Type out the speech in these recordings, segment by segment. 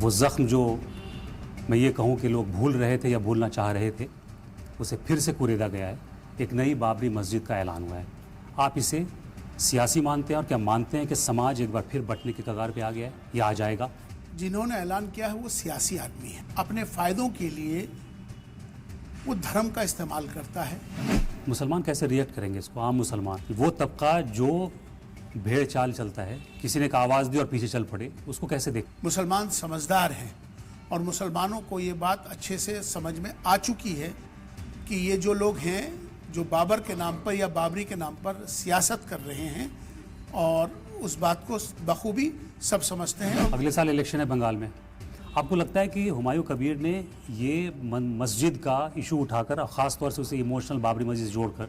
وہ زخم جو میں یہ کہوں کہ لوگ بھول رہے تھے یا بھولنا چاہ رہے تھے اسے پھر سے کوریدا گیا ہے. ایک نئی بابری مسجد کا اعلان ہوا ہے. آپ اسے سیاسی مانتے ہیں اور کیا مانتے ہیں کہ سماج ایک بار پھر بٹنے کی کگار پہ آ گیا ہے یا آ جائے گا؟ جنہوں نے اعلان کیا ہے وہ سیاسی آدمی ہے. اپنے فائدوں کے لیے وہ دھرم کا استعمال کرتا ہے. مسلمان کیسے ریئیکٹ کریں گے اس کو؟ عام مسلمان، وہ طبقہ جو بھیڑ چال چلتا ہے، کسی نے ایک آواز دی اور پیچھے چل پڑے، اس کو کیسے دیکھ؟ مسلمان سمجھدار ہیں اور مسلمانوں کو یہ بات اچھے سے سمجھ میں آ چکی ہے کہ یہ جو لوگ ہیں جو بابر کے نام پر یا بابری کے نام پر سیاست کر رہے ہیں، اور اس بات کو بخوبی سب سمجھتے ہیں. اگلے سال الیکشن ہے بنگال میں. آپ کو لگتا ہے کہ ہمایوں کبیر نے یہ مسجد کا ایشو اٹھا کر، خاص طور سے اسے ایموشنل بابری مسجد جوڑ کر،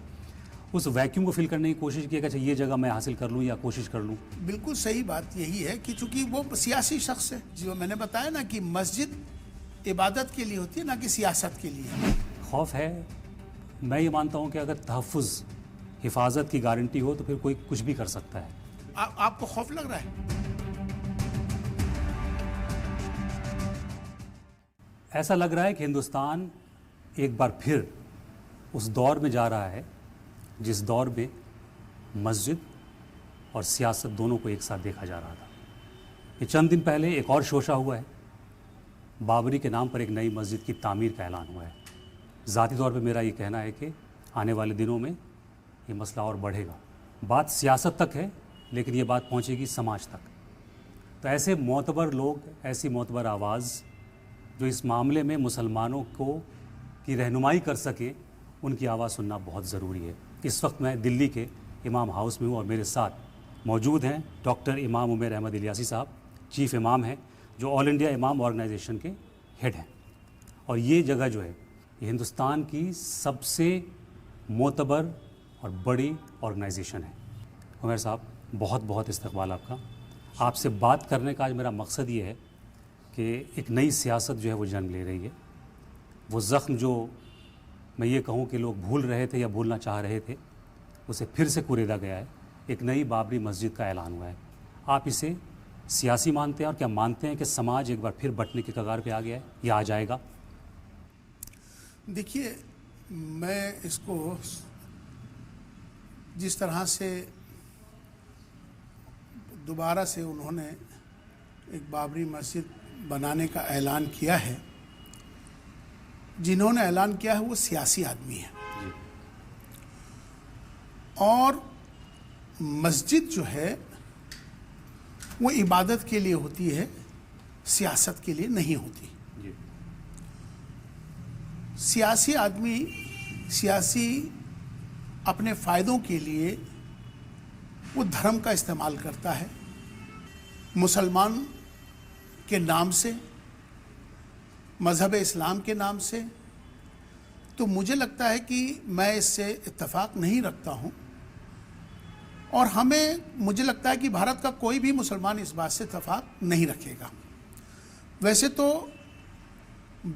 اس ویکیوم کو فل کرنے کی کوشش کی کہ اچھا یہ جگہ میں حاصل کر لوں یا کوشش کر لوں؟ بالکل صحیح بات یہی ہے کہ چونکہ وہ سیاسی شخص ہے. جو میں نے بتایا نا کہ مسجد عبادت کے لیے ہوتی ہے، نہ کہ سیاست کے لیے. خوف ہے. میں یہ مانتا ہوں کہ اگر تحفظ، حفاظت کی گارنٹی ہو تو پھر کوئی کچھ بھی کر سکتا ہے. آپ کو خوف لگ رہا ہے؟ ایسا لگ رہا ہے کہ ہندوستان ایک بار پھر اس دور میں جا رہا ہے جس دور میں مسجد اور سیاست دونوں کو ایک ساتھ دیکھا جا رہا تھا. یہ چند دن پہلے ایک اور شوشہ ہوا ہے. بابری کے نام پر ایک نئی مسجد کی تعمیر کا اعلان ہوا ہے. ذاتی طور پہ میرا یہ کہنا ہے کہ آنے والے دنوں میں یہ مسئلہ اور بڑھے گا. بات سیاست تک ہے لیکن یہ بات پہنچے گی سماج تک. تو ایسے معتبر لوگ، ایسی معتبر آواز جو اس معاملے میں مسلمانوں کی رہنمائی کر سکیں، ان کی آواز سننا بہت ضروری ہے. اس وقت میں دلی کے امام ہاؤس میں ہوں اور میرے ساتھ موجود ہیں ڈاکٹر امام عمیر احمد الیاسی صاحب، چیف امام ہیں جو آل انڈیا امام آرگنائزیشن کے ہیڈ ہیں. اور یہ جگہ جو ہے یہ ہندوستان کی سب سے معتبر اور بڑی آرگنائزیشن ہے. عمیر صاحب، بہت بہت استقبال آپ کا. آپ سے بات کرنے کا آج میرا مقصد یہ ہے کہ ایک نئی سیاست جو ہے وہ جنم لے رہی ہے. وہ زخم جو میں یہ کہوں کہ لوگ بھول رہے تھے یا بھولنا چاہ رہے تھے اسے پھر سے کوریدا گیا ہے. ایک نئی بابری مسجد کا اعلان ہوا ہے. آپ اسے سیاسی مانتے ہیں اور کیا مانتے ہیں کہ سماج ایک بار پھر بٹنے کی کگار پہ آ گیا ہے یا آ جائے گا؟ دیکھیے، میں اس کو جس طرح سے دوبارہ سے انہوں نے ایک بابری مسجد بنانے کا اعلان کیا ہے، جنہوں نے اعلان کیا ہے وہ سیاسی آدمی ہیں. اور مسجد جو ہے وہ عبادت کے لیے ہوتی ہے، سیاست کے لیے نہیں ہوتی. سیاسی آدمی سیاسی اپنے فائدوں کے لیے وہ دھرم کا استعمال کرتا ہے، مسلمان کے نام سے، مذہب اسلام کے نام سے. تو مجھے لگتا ہے کہ میں اس سے اتفاق نہیں رکھتا ہوں، اور مجھے لگتا ہے کہ بھارت کا کوئی بھی مسلمان اس بات سے اتفاق نہیں رکھے گا. ویسے تو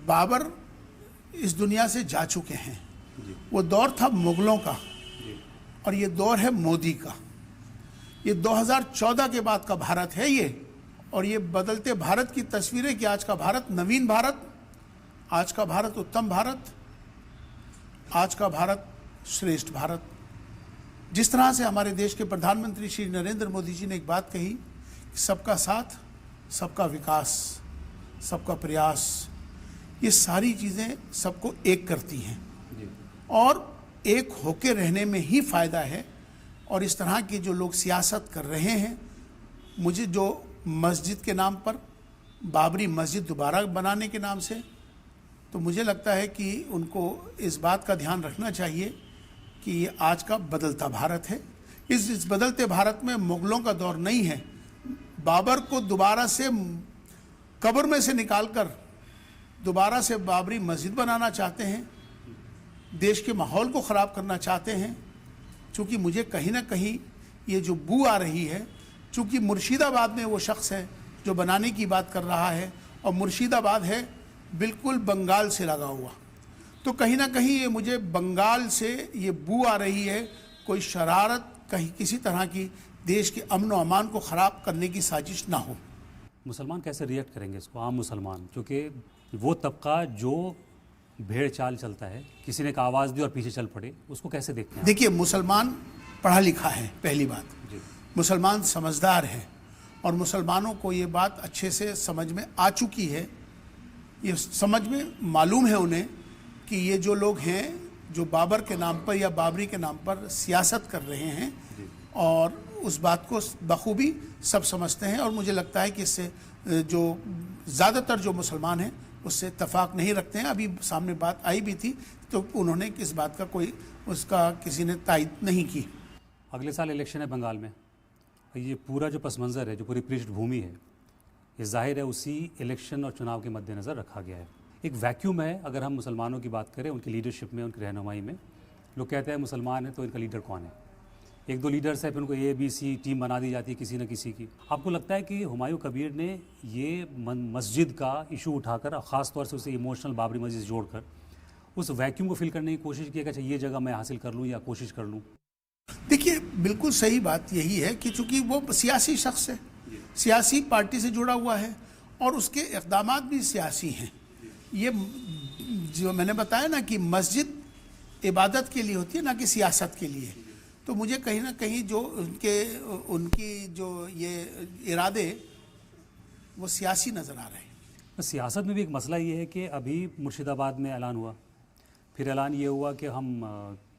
بابر اس دنیا سے جا چکے ہیں. وہ دور تھا مغلوں کا اور یہ دور ہے مودی کا. یہ 2014 کے بعد کا بھارت ہے یہ، اور یہ بدلتے بھارت کی تصویر ہے کہ آج کا بھارت نوین بھارت، آج کا بھارت اتم بھارت، آج کا بھارت شریشٹھ بھارت. جس طرح سے ہمارے دیش کے پردھان منتری شری نریندر مودی جی نے ایک بات کہی کہ سب کا ساتھ، سب کا وکاس، سب کا پریاس، یہ ساری چیزیں سب کو ایک کرتی ہیں اور ایک ہو کے رہنے میں ہی فائدہ ہے. اور اس طرح کی جو لوگ سیاست کر رہے ہیں، مجھے جو مسجد کے نام پر بابری مسجد دوبارہ بنانے کے نام سے، تو مجھے لگتا ہے کہ ان کو اس بات کا دھیان رکھنا چاہیے کہ یہ آج کا بدلتا بھارت ہے. اس بدلتے بھارت میں مغلوں کا دور نہیں ہے. بابر کو دوبارہ سے قبر میں سے نکال کر دوبارہ سے بابری مسجد بنانا چاہتے ہیں، دیش کے ماحول کو خراب کرنا چاہتے ہیں. چونکہ مجھے کہیں نہ کہیں یہ جو بو آ رہی ہے، چونکہ مرشید آباد میں وہ شخص ہے جو بنانے کی بات کر رہا ہے، اور مرشید آباد ہے بالکل بنگال سے لگا ہوا، تو کہیں نہ کہیں یہ مجھے بنگال سے یہ بو آ رہی ہے. کوئی شرارت کہیں کسی طرح کی دیش کے امن و امان کو خراب کرنے کی سازش نہ ہو. مسلمان کیسے ریئیکٹ کریں گے اس کو، عام مسلمان، کیونکہ وہ طبقہ جو بھیڑ چال چلتا ہے، کسی نے ایک آواز دی اور پیچھے چل پڑے، اس کو کیسے دیکھتے ہیں؟ دیکھیے مسلمان پڑھا لکھا ہے، پہلی بات جی مسلمان سمجھدار ہے، اور مسلمانوں کو یہ بات اچھے سے سمجھ میں آ چکی ہے، یہ سمجھ میں معلوم ہے انہیں کہ یہ جو لوگ ہیں جو بابر کے نام پر یا بابری کے نام پر سیاست کر رہے ہیں، اور اس بات کو بخوبی سب سمجھتے ہیں، اور مجھے لگتا ہے کہ اس سے جو زیادہ تر جو مسلمان ہیں اس سے اتفاق نہیں رکھتے ہیں۔ ابھی سامنے بات آئی بھی تھی تو انہوں نے اس بات کا کوئی اس کا کسی نے تائید نہیں کی۔ اگلے سال الیکشن ہے بنگال میں، یہ پورا جو پس منظر ہے، جو پوری پرشٹھ بھومی ہے، یہ ظاہر ہے اسی الیکشن اور چناؤ کے مد نظر رکھا گیا ہے۔ ایک ویکیوم ہے اگر ہم مسلمانوں کی بات کریں، ان کی لیڈرشپ میں، ان کی رہنمائی میں۔ لوگ کہتے ہیں مسلمان ہیں تو ان کا لیڈر کون ہے؟ ایک دو لیڈرز ہیں، پھر ان کو اے بی سی ٹیم بنا دی جاتی ہے کسی نہ کسی کی۔ آپ کو لگتا ہے کہ ہمایوں کبیر نے یہ مسجد کا ایشو اٹھا کر، خاص طور سے اسے ایموشنل بابری مسجد سے جوڑ کر، اس ویکیوم کو فل کرنے کی کوشش کی کہ اچھا یہ جگہ میں حاصل کر لوں یا کوشش کر لوں؟ دیکھیے بالکل صحیح بات یہی ہے کہ چونکہ وہ سیاسی شخص ہے، سیاسی پارٹی سے جڑا ہوا ہے، اور اس کے اقدامات بھی سیاسی ہیں۔ یہ جو میں نے بتایا نا کہ مسجد عبادت کے لیے ہوتی ہے، نہ کہ سیاست کے لیے، تو مجھے کہیں نہ کہیں جو ان کی جو یہ ارادے وہ سیاسی نظر آ رہے ہیں۔ سیاست میں بھی ایک مسئلہ یہ ہے کہ ابھی مرشد آباد میں اعلان ہوا، پھر اعلان یہ ہوا کہ ہم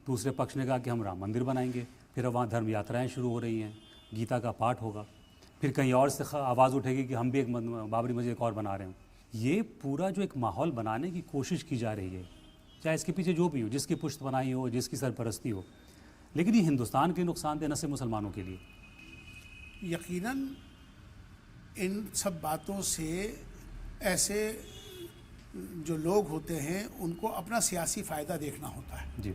دوسرے پکش نے کہا کہ ہم رام مندر بنائیں گے، پھر وہاں دھرم یاترائیں شروع ہو رہی ہیں، گیتا کا پاٹھ ہوگا، پھر کہیں اور سے آواز اٹھے گی کہ ہم بھی ایک بابری مسجد ایک اور بنا رہے ہیں۔ یہ پورا جو ایک ماحول بنانے کی کوشش کی جا رہی ہے، چاہے اس کے پیچھے جو بھی ہو، جس کی پشت بنائی ہو، جس کی سرپرستی ہو، لیکن یہ ہندوستان کے نقصان دہ نہ صرف مسلمانوں کے لیے۔ یقیناً ان سب باتوں سے ایسے جو لوگ ہوتے ہیں ان کو اپنا سیاسی فائدہ دیکھنا ہوتا ہے، جی،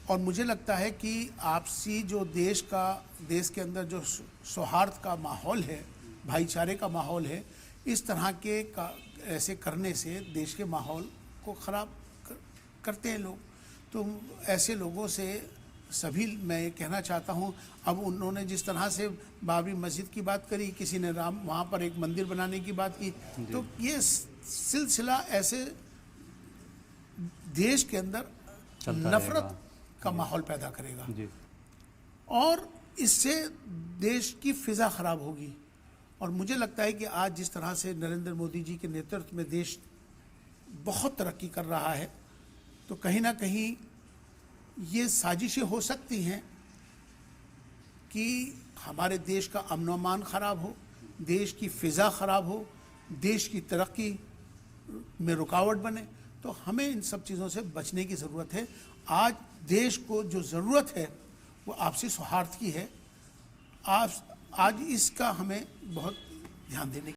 اور مجھے لگتا ہے کہ آپسی جو دیش کے اندر جو سوہارد کا ماحول ہے، بھائی چارے کا ماحول ہے، اس طرح کے ایسے کرنے سے دیش کے ماحول کو خراب کرتے ہیں لوگ۔ تو ایسے لوگوں سے سبھی میں یہ کہنا چاہتا ہوں، اب انہوں نے جس طرح سے بابری مسجد کی بات کری، کسی نے وہاں پر ایک مندر بنانے کی بات کی، تو یہ سلسلہ ایسے دیش کے اندر نفرت کا ماحول پیدا کرے گا، جی، اور اس سے دیش کی فضا خراب ہوگی۔ اور مجھے لگتا ہے کہ آج جس طرح سے نریندر مودی جی کے نیترتو میں دیش بہت ترقی کر رہا ہے، تو کہیں نہ کہیں یہ سازشیں ہو سکتی ہیں کہ ہمارے دیش کا امن و امان خراب ہو، دیش کی فضا خراب ہو، دیش کی ترقی میں رکاوٹ بنے۔ تو ہمیں ان سب چیزوں سے بچنے کی ضرورت ہے۔ آج دیش کو جو ضرورت ہے وہ آپسی سوہارد کی ہے، آج اس کا ہمیں بہت دھیان دینے کی